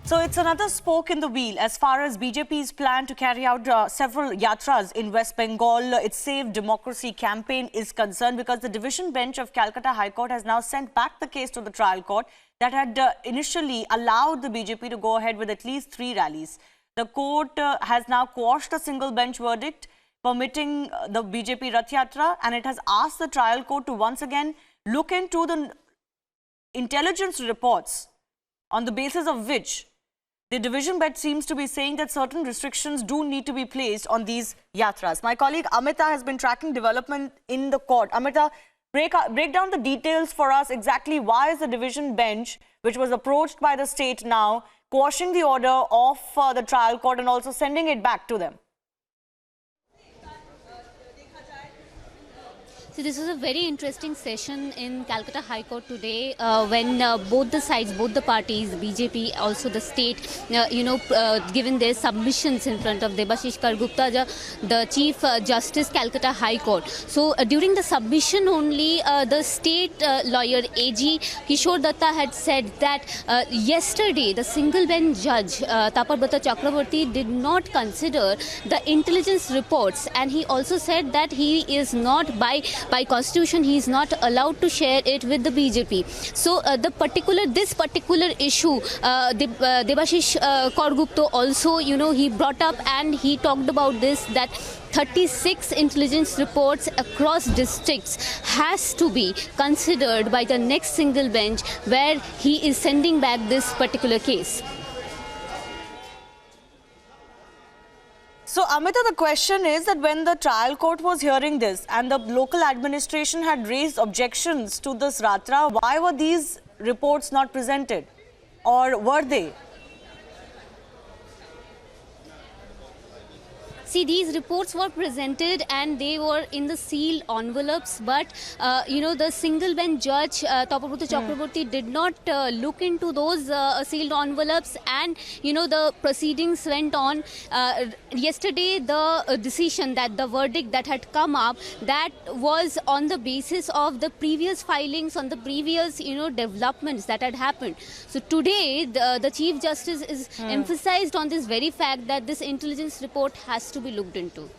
So it's another spoke in the wheel as far as BJP's plan to carry out several yatras in West Bengal. Its Save Democracy campaign is concerned because the division bench of Calcutta High Court has now sent back the case to the trial court that had initially allowed the BJP to go ahead with at least 3 rallies. The court has now quashed a single bench verdict permitting the BJP Rath Yatra, and it has asked the trial court to once again look into the intelligence reports on the basis of which the division bench seems to be saying that certain restrictions do need to be placed on these yatras. My colleague Amita has been tracking development in the court. Amita, break down the details for us. Exactly why is the division bench, which was approached by the state now, quashing the order of the trial court and also sending it back to them? So this was a very interesting session in Calcutta High Court today when both the sides, both the parties, BJP, also the state, given their submissions in front of Debashish Kargupta, the Chief Justice Calcutta High Court. So during the submission only, the state lawyer AG Kishore Datta had said that yesterday the single bench judge Tapar Brata Chakraborty did not consider the intelligence reports, and he also said that he is not by constitution, he is not allowed to share it with the BJP. So this particular issue, Debashish Kargupta also, he brought up and he talked about this, that 36 intelligence reports across districts has to be considered by the next single bench where he is sending back this particular case. So, Amita, the question is that when the trial court was hearing this and the local administration had raised objections to this Ratra, why were these reports not presented? Or were they? See, these reports were presented and they were in the sealed envelopes, but the single bench judge Tapar Brata Chakraborty did not look into those sealed envelopes, and the proceedings went on. Yesterday the decision, that the verdict that had come up, that was on the basis of the previous filings, on the previous developments that had happened. So today the Chief Justice is emphasized on this very fact that this intelligence report has to be looked into.